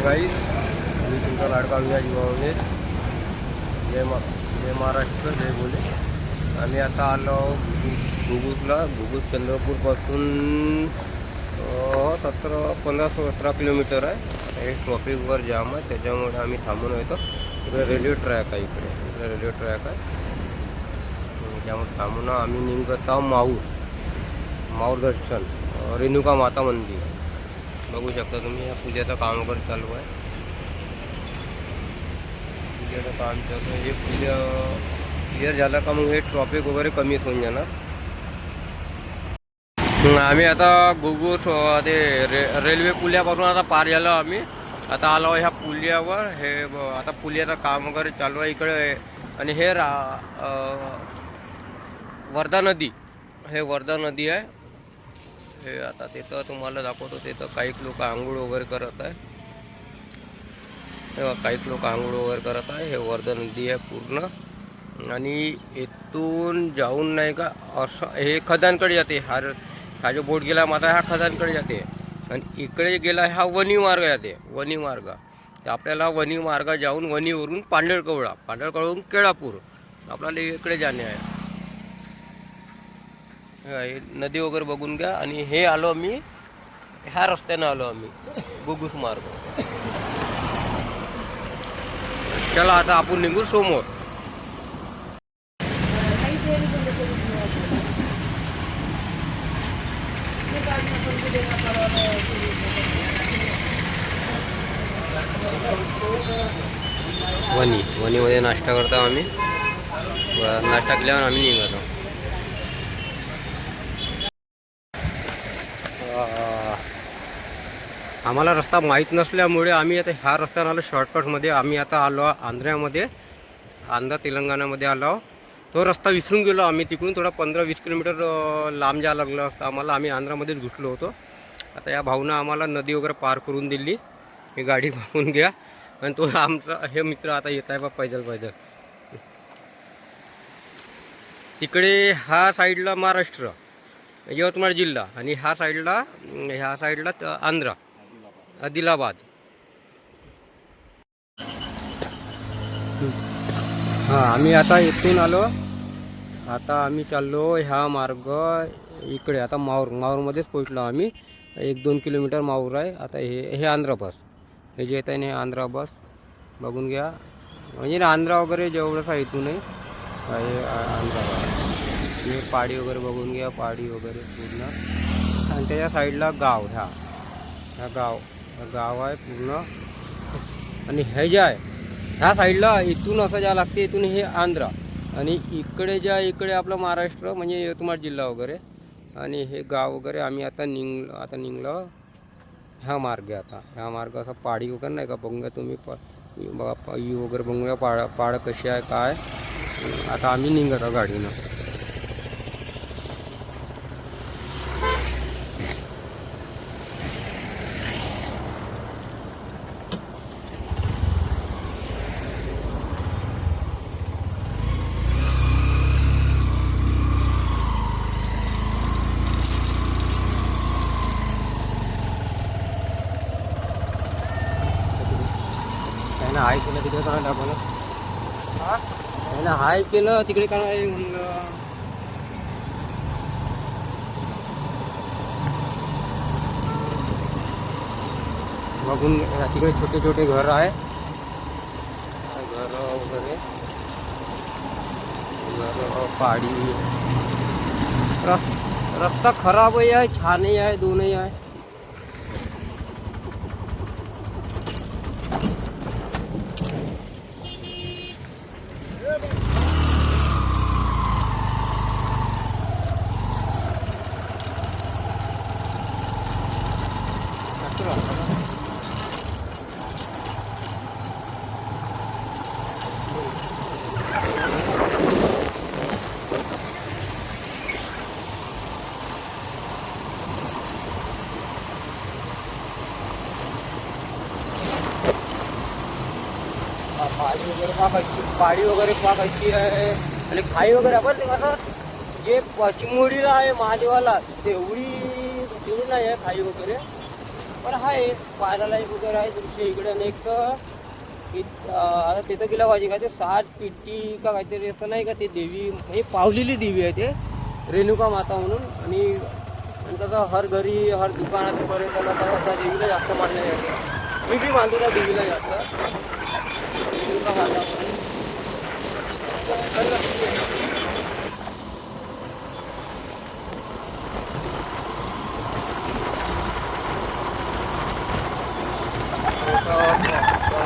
Hi guys, मी तुमचा लाडका विजय जीवावले. जय महाराष्ट्र, जय बोले. आम्ही आता आलो घुगुसला. घुगुस चंद्रपूरपासून 15-17 किलोमीटर आहे. हे ट्रॉफिक वगैरे जाम आहे, त्याच्यामुळे आम्ही थांबून येतो. इकडे रेल्वे ट्रॅक आहे, इकडे रेल्वे ट्रॅक आहे, त्यामुळे थांबून आम्ही निघत आहोत माऊर दर्शन रेणुका माता मंदिर. बघू शकता तुम्ही, या पूजेचं काम वगैरे चालू आहे. पूजेचं काम चालू आहे. हे पूजा क्लिअर झालं का मग हे ट्रॉफिक वगैरे कमी होऊन जाणार. आम्ही आता घुगुस ते रेल्वे पुलापासून आता पार झालो. आम्ही आता आलो ह्या पुल्यावर. हे आता पुल्याचं काम वगैरे चालू आहे इकडे. आणि हे वर्धा नदी, हे वर्धा नदी आहे. हे आता तिथं तुम्हाला दाखवतो. तिथं काही लोक आंघोळ वगैरे करत आहे. तेव्हा काही लोक आंघोळ वगैरे करत आहे. हे वर्धा नदी आहे पूर्ण. आणि इथून जाऊन नाही का असं हे खदानकडे जाते. हा जो बोट गेला माझा हा खदानकडे जाते. आणि इकडे गेला हा वनी मार्ग जाते, वनी मार्ग. तर आपल्याला वनी मार्ग जाऊन वनीवरून पांढरकवळावरून केळापूर आपल्याला इकडे जाणे आहे. नदी वगैरे बघून घ्या. आणि हे आलो मी, ह्या रस्त्यानं आलो आम्ही घुगुस मार्ग. चला आता आपण निघू समोर. वनीमध्ये नाश्ता करतो आम्ही. नाश्ता केल्यावर आम्ही निघतो. आम्हाला रस्ता माहीत नसल्यामुळे आम्ही आता ह्या रस्त्यानं आलो शॉर्टकटमध्ये. आम्ही आता आलो आंध्रामध्ये, तेलंगणामध्ये आलो. तो रस्ता विसरून गेलो आम्ही. तिकडून थोडा 15-20 किलोमीटर लांब जायला लागलं असतं आम्हाला. आम्ही आंध्रामध्येच घुसलो होतो. आता या भाऊनं आम्हाला नदी वगैरे पार करून दिली. ही गाडी बघून घ्या. आणि तो आमचा हे मित्र आता येत आहे बा पैदल. तिकडे ह्या साईडला महाराष्ट्र, यवतमाळ जिल्हा. आणि ह्या साईडला आंध्र, आदिलाबाद. हां, आम्ही आता इथून आलो. आता आम्ही चाललो ह्या मार्ग इकडे. आता माऊरमध्येच पोहोचलो आम्ही. 1-2 किलोमीटर माऊर आहे. आता हे आंध्र बस, हे जे येत आहे ना आंध्रा बस बघून घ्या. म्हणजे ना आंध्रा वगैरे जेवढंच आहे इथून हे आंध्रा बस. हे पाडी वगैरे बघून घ्या, पाडी वगैरे पूर्ण. आणि त्याच्या साईडला गाव, ह्या गाव आहे पूर्ण. आणि हे जे आहे ह्या साईडला इथून असं ज्या लागते, इथून हे आंध्रा. आणि इकडे आपलं महाराष्ट्र म्हणजे यवतमाळ जिल्हा वगैरे. आणि हे गाव वगैरे. आम्ही आता निघलो ह्या मार्गे. आता ह्या मार्ग असा पाडी वगैरे नाही का बघून घ्या तुम्ही. बघा वगैरे बघून घ्या पाड कशी आहे काय. आता आम्ही निघत आहोत गाडीनं. हाय केलं तिकडे करायला दाखवलं. हाय केलं तिकडे करायला म्हणलं. बघून तिकडे छोटे घर आहे. घर वगैरे पाडी. रस्ता खराबही आहे, छानही आहे, दोनही आहे. पाडी वगैरे पाकायची आहे. आणि खाई वगैरे आपण ते कसं जे पचमुडीला आहे महादेवाला तेवढी नाही आहे खाई वगैरे. पण आहे पाहायला लायक वगैरे आहे तुमच्या इकडे आणि एक आता तिथं गेलं पाहिजे का ते 7 पिट्टी का काहीतरी असं नाही का ते देवी म्हणजे पावलेली देवी आहे ते रेणुका माता म्हणून. आणि तसं हर घरी हर दुकानात वगैरे त्याला त्या देवीला जास्त मानलं जाते. मी बी मानतो त्या देवीला जास्त रेणुका माता म्हणून.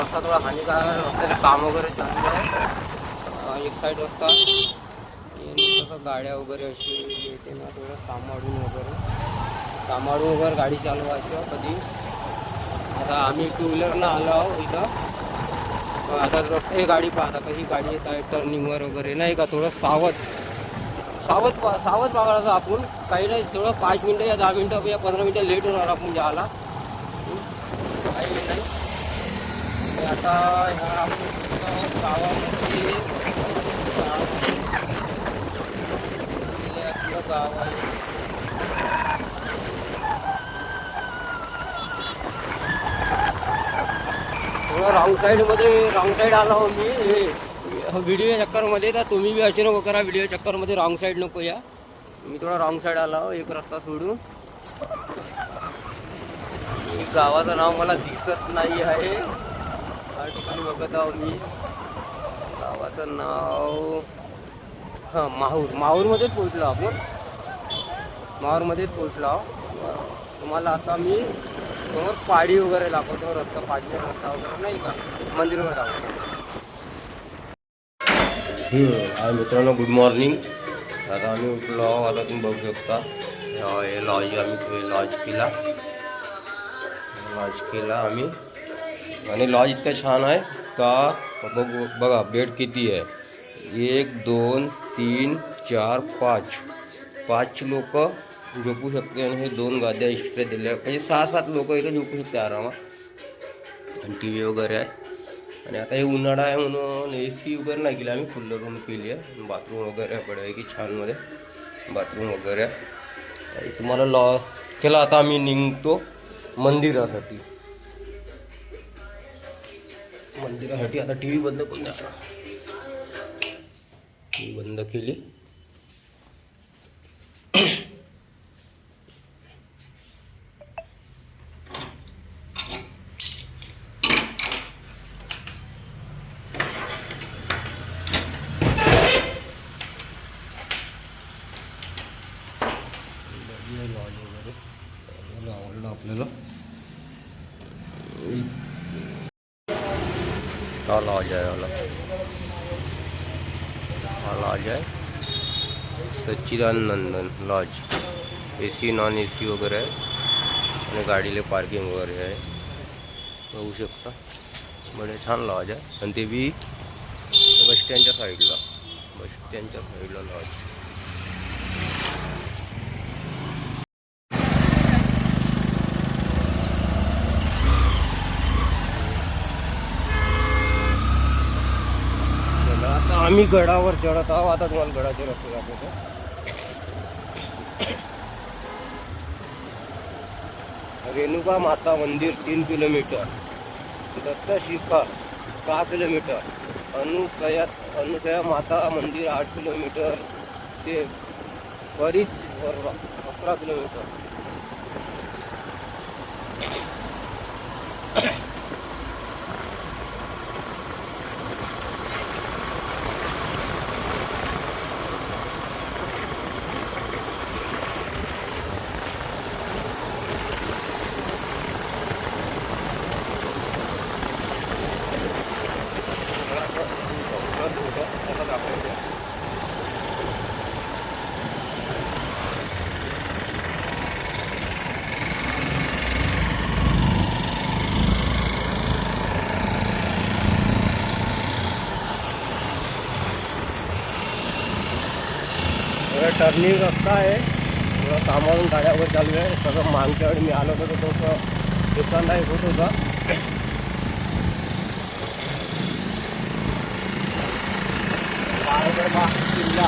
रस्ता थोडा हानिकारक रस्त्याचे काम वगैरे चालू आहे. एक साईड रस्ता कसं गाड्या वगैरे अशी येते ना थोडं सांभाळून वगैरे गाडी चालवायची कधी. आता आम्ही 2 व्हीलरला आलो आहो इथं. आता रस्ते गाडी पाहता कशी गाडी येत आहे टर्निंगवर वगैरे नाही का. थोडं सावध बघायचं आपण. काही नाही थोडं 5 मिनटं या 10 मिनटं या 15 मिनटं लेट होणार आपण जायला काही नाही. आता ह्या गावामध्ये गाव आहे थोडं रॉंग साईड आला हो मी व्हिडिओ चक्करमध्ये. तर तुम्ही बी असे नको करा व्हिडिओ चक्करमध्ये रॉंग साईड नको या. मी थोडा रॉंग साईड आला हो एक रस्ता सोडून. गावाचं नाव मला दिसत नाही आहे. या ठिकाणी बघत आहो मी गावाचं नाव. हां माहूरमध्येच पोहोचलो आपण. माहूरमध्येच पोहोचलो आहो. तुम्हाला आता मी समोर पाडी वगैरे दाखवतो. पाडीचा रस्ता वगैरे नाही का मंदिरावर दाखवतो. हाय मित्रांनो गुड मॉर्निंग. आता आम्ही उठलो आहो. आता तुम्ही बघू शकता हे लॉज आम्ही लॉज केला आम्ही. आणि लॉज इतकं छान आहे का बघा बेड किती आहे. 1 2 3 4 5 लोक झोपू शकते. आणि हे 2 गाद्या एक्स्ट्रा दिल्या म्हणजे 6-7 लोक इथे झोपू शकते आरामात. आणि टी व्ही वगैरे आहे. आणि आता हे उन्हाळा आहे म्हणून AC वगैरे नाही केली आम्ही. फुल्ल रूम केली आहे. बाथरूम वगैरे आहे बड्यापैकी छानमध्ये बाथरूम वगैरे आहे. तुम्हाला चला आता आम्ही निघतो मंदिरासाठी. आता टी व्ही बंद करून द्या. टी व्ही बंद केली. लॉज वगैरे आवडलं आपल्याला. हा लॉज आहे Sachchidanandan lodge. AC non AC वगैरे आहे. आणि गाडीला पार्किंग वगैरे आहे बघू शकता. बडे छान लॉज आहे. आणि ते बी बस स्टँडच्या साईडला लॉज. आम्ही गडावर चढत आहोत. आता तुम्हाला गडाचे रस्ते दाखवतो. रेणुका माता मंदिर 3 किलोमीटर. दत्त शिखर 6 किलोमीटर. अनुसया माता मंदिर 8 किलोमीटर से त्वरित 11 किलोमीटर. टर्निंग रस्ता आहे. थोडं सांभाळून गाड्यावर चालू आहे. तसं मागच्या वेळी मी आलो होतो तो दुकानदार होत होता. किल्ला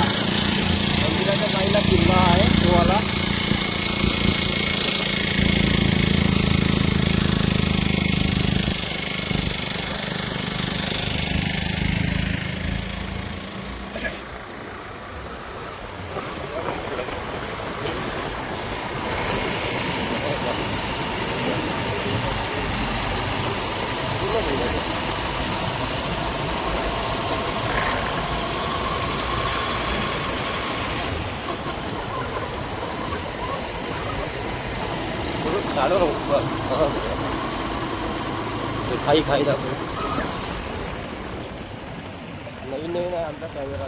मंदिराच्या साईडला किल्ला आहे तो वाला. चालू खाई खाई दाखव नवीन नवीन आहे आमचा कॅमेरा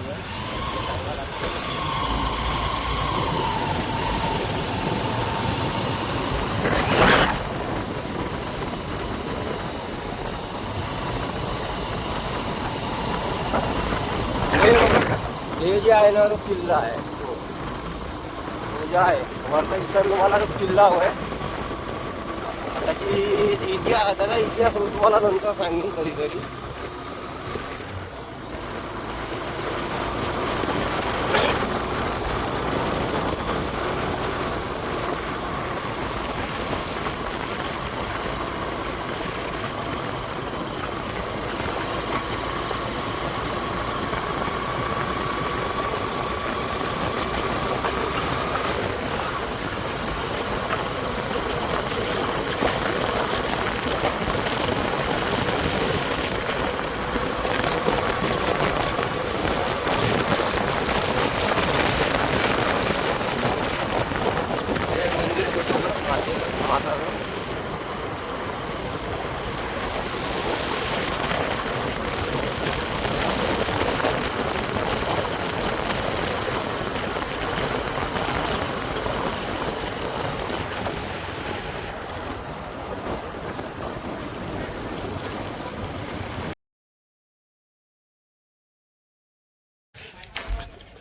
हे जे आहे ना तो किल्ला आहे तो जे आहे वरचा इथं तुम्हाला तो किल्ला हवा आहे त्याची इतिहास त्याचा इतिहास मी तुम्हाला नंतर सांगेन कधीतरी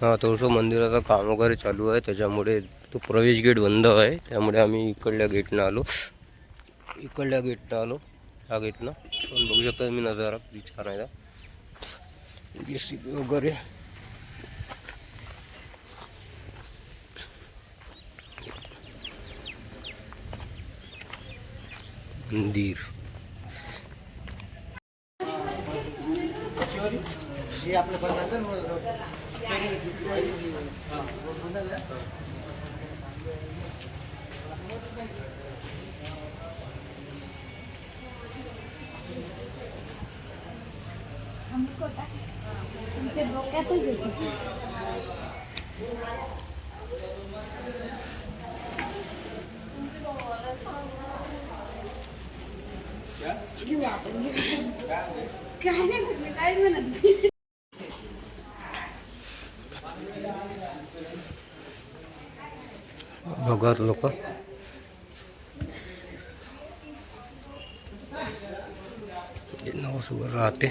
हा थोडंसं मंदिराचं काम वगैरे चालू आहे त्याच्यामुळे तो प्रवेश गेट बंद आहे त्यामुळे आम्ही इकडल्या गेटनं आलो ह्या गेटनं पण बघू शकता मी नजारा किती छान आहे JCB वगैरे मंदिर भगत लोक नवस वगैरे राहते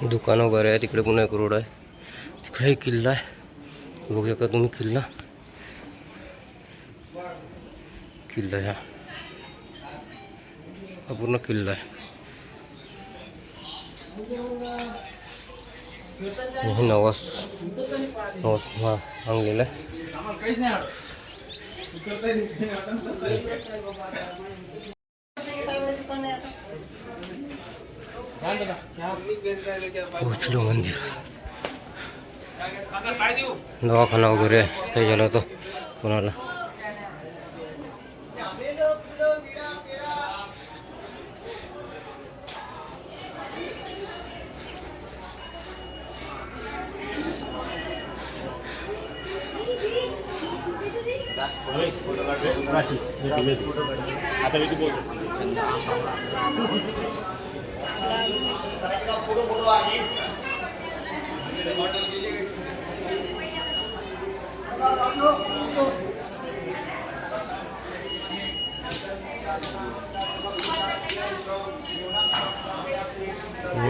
दुकान वगैरे आहे तिकडे पुन्हा एक रोड आहे तिकडे एक किल्ला आहे बघू शकता तुम्ही किल्ला ह्या हा पूर्ण किल्ला आहे हे नवस मागलेला आहे पोचलो मंदिर दवाखाना वगैरे आहे काही झालं तर कोणाला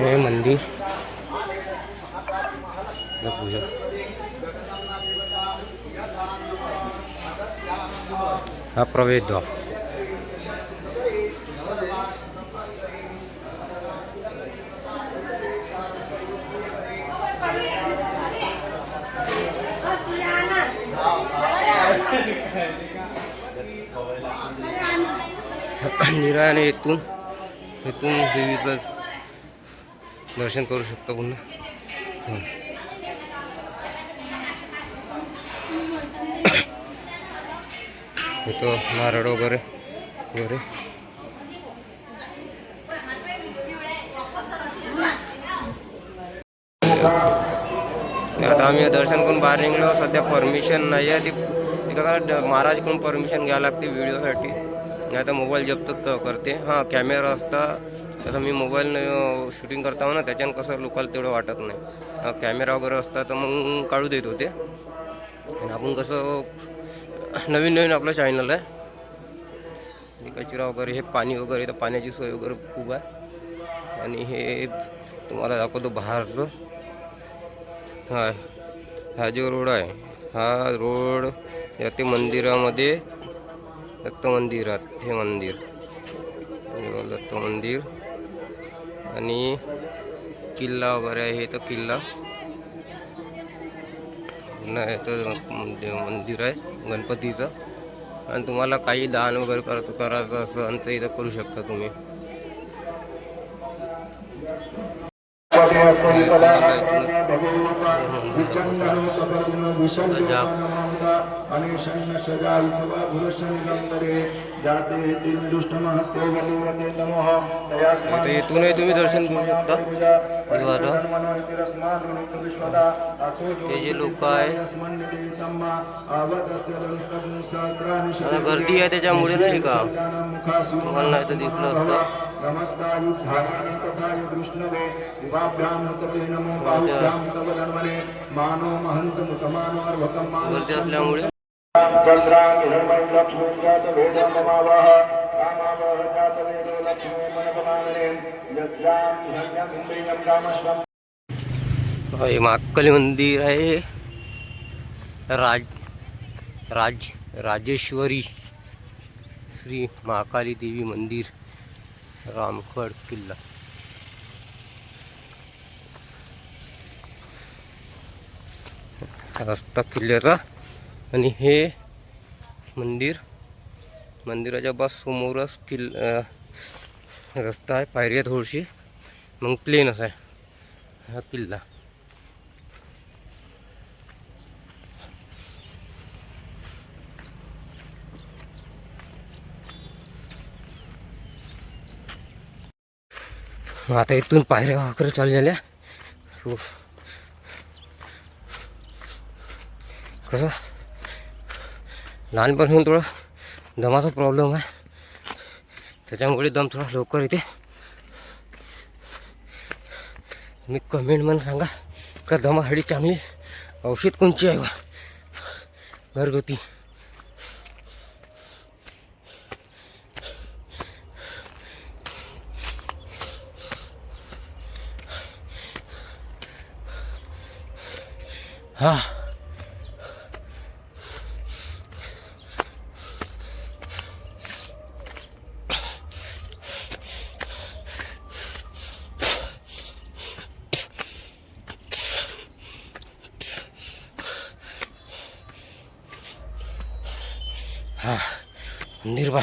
ये मंदिर पूजा हा प्रवेश द्वार निराने इथून देवीचं दर्शन करू शकता पुन्हा. इथं नारळ वगैरे आता आम्ही दर्शन करून बाहेर निघलो. सध्या परमिशन नाही आहे, ती कसं महाराजकडून परमिशन घ्यावं लागते व्हिडिओसाठी, नाही तर मोबाईल जप्त करते. हां, कॅमेरा असता तसं मी मोबाईल शूटिंग करता ना, त्याच्यानं कसं लोकांना तेवढं वाटत नाही. कॅमेरा वगैरे असता तर मग काढू देत होते. आणि आपण कसं नवीन आपलं चॅनल आहे. कचरा वगैरे, हे पाणी वगैरे, तर पाण्याची सोय वगैरे खूप आहे. आणि हे तुम्हाला दाखवतो बाहेरचं. हा जो रोड आहे, हा रोड जाते मंदिरामध्ये, दत्त मंदिरात. हे मंदिर दत्त मंदिर आणि किल्ला वगैरे आहे. हे तर किल्ला नाही तर मंदिर आहे गणपतीचं. आणि तुम्हाला काही दान वगैरे करायचं असं तर इथं करू शकता तुम्ही. इथूनही तुम्ही दर्शन करू शकता देवाचं. ते जे लोक आहे आता गर्दी आहे त्याच्यामुळे नाही का तुम्हाला नाही तर दिसलं असतं. गर्दी असल्यामुळे हे महाकाली मंदिर आहे. राजेश्वरी श्री महाकाली देवी मंदिर, रामगड किल्ला. रस्ता किल्ल्याचा. आणि हे मंदिराच्या बस समोरच रस्ता आहे, पायऱ्या थोडीशी, मग प्लेन असा आहे हा किल्ला. आता इथून पायऱ्या वगैरे चालू झाल्या. कसं लहानपणी थोडा दमाचा प्रॉब्लेम आहे, त्याच्यामुळे दम थोडा लवकर येते. तुम्ही कमेंटमध्ये सांगा का दमासाठी चांगली औषध कोणची आहे घरगुती. हा मंदिर बा.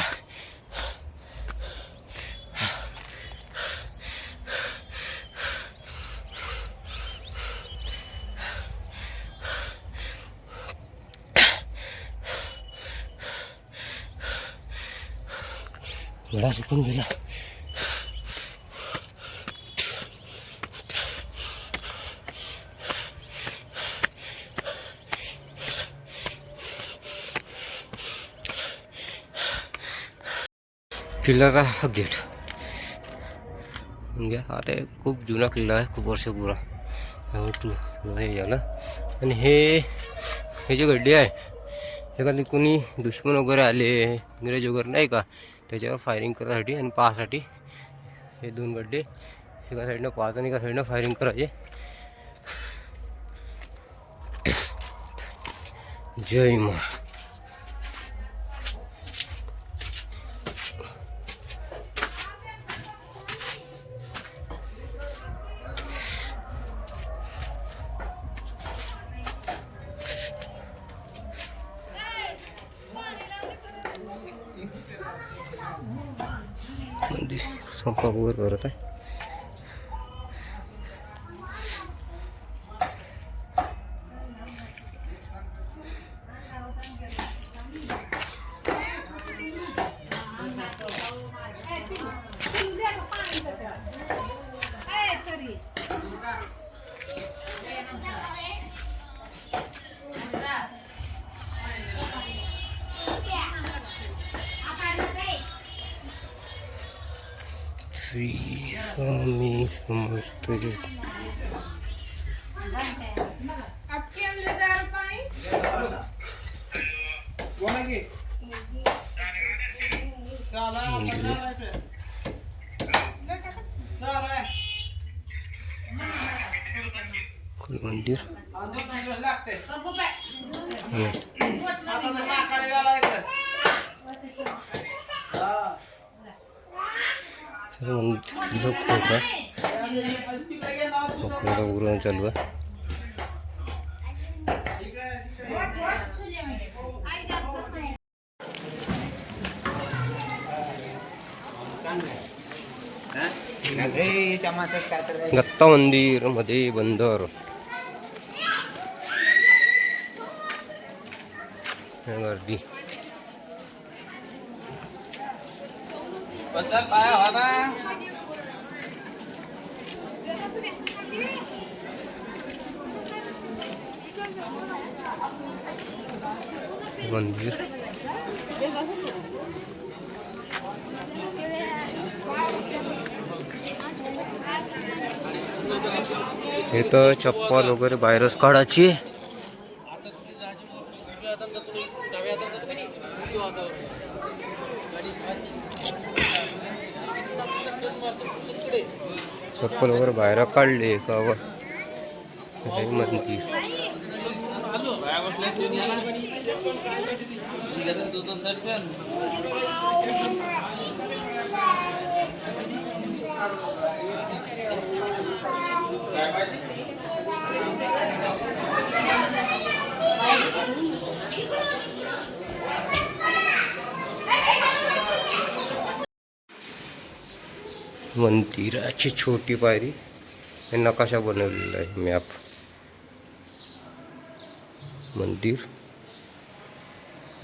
बड़ा सुकून मिला. किल्ल्याचा हा गेट घ्या. आता खूप जुना किल्ला आहे, खूप वर्ष पुरा हे झालं. आणि हे जे गड्डे आहे हे कधी कोणी दुश्मन वगैरे आले, इंग्रज वगैरे नाही का, त्याच्यावर फायरिंग करायसाठी आणि पाहासाठी हे दोन गड्डे एका साईडनं पाहत आणि एका साईडनं फायरिंग करायचे. जय मा. मंदिर स्वयंपाक वगैरे करत आहे. श्री स्वामी समर्थ मंदिर. उरण चालू आहे. दत्ता मंदिर मध्ये बंदर गर्दी. मंदिर हे तर चप्पल वगैरे बाहेरच काढायची. चप्पल वगैरे बाहेर काढले का मंदिर. मंदिराची छोटी पायरी हे नकाशा बनवलेला आहे. मॅप मंदिर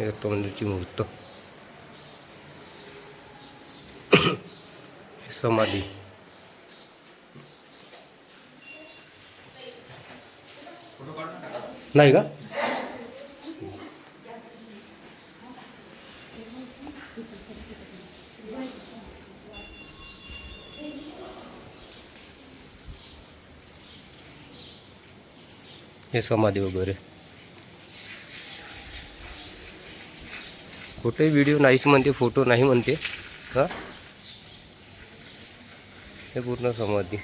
दत्त मंदिरची मूर्त समाधी. नाही का हे समाधी वगैरे. कुठे व्हिडिओ नाहीच म्हणते, फोटो नाही म्हणते. हा हे पूर्ण समाधी.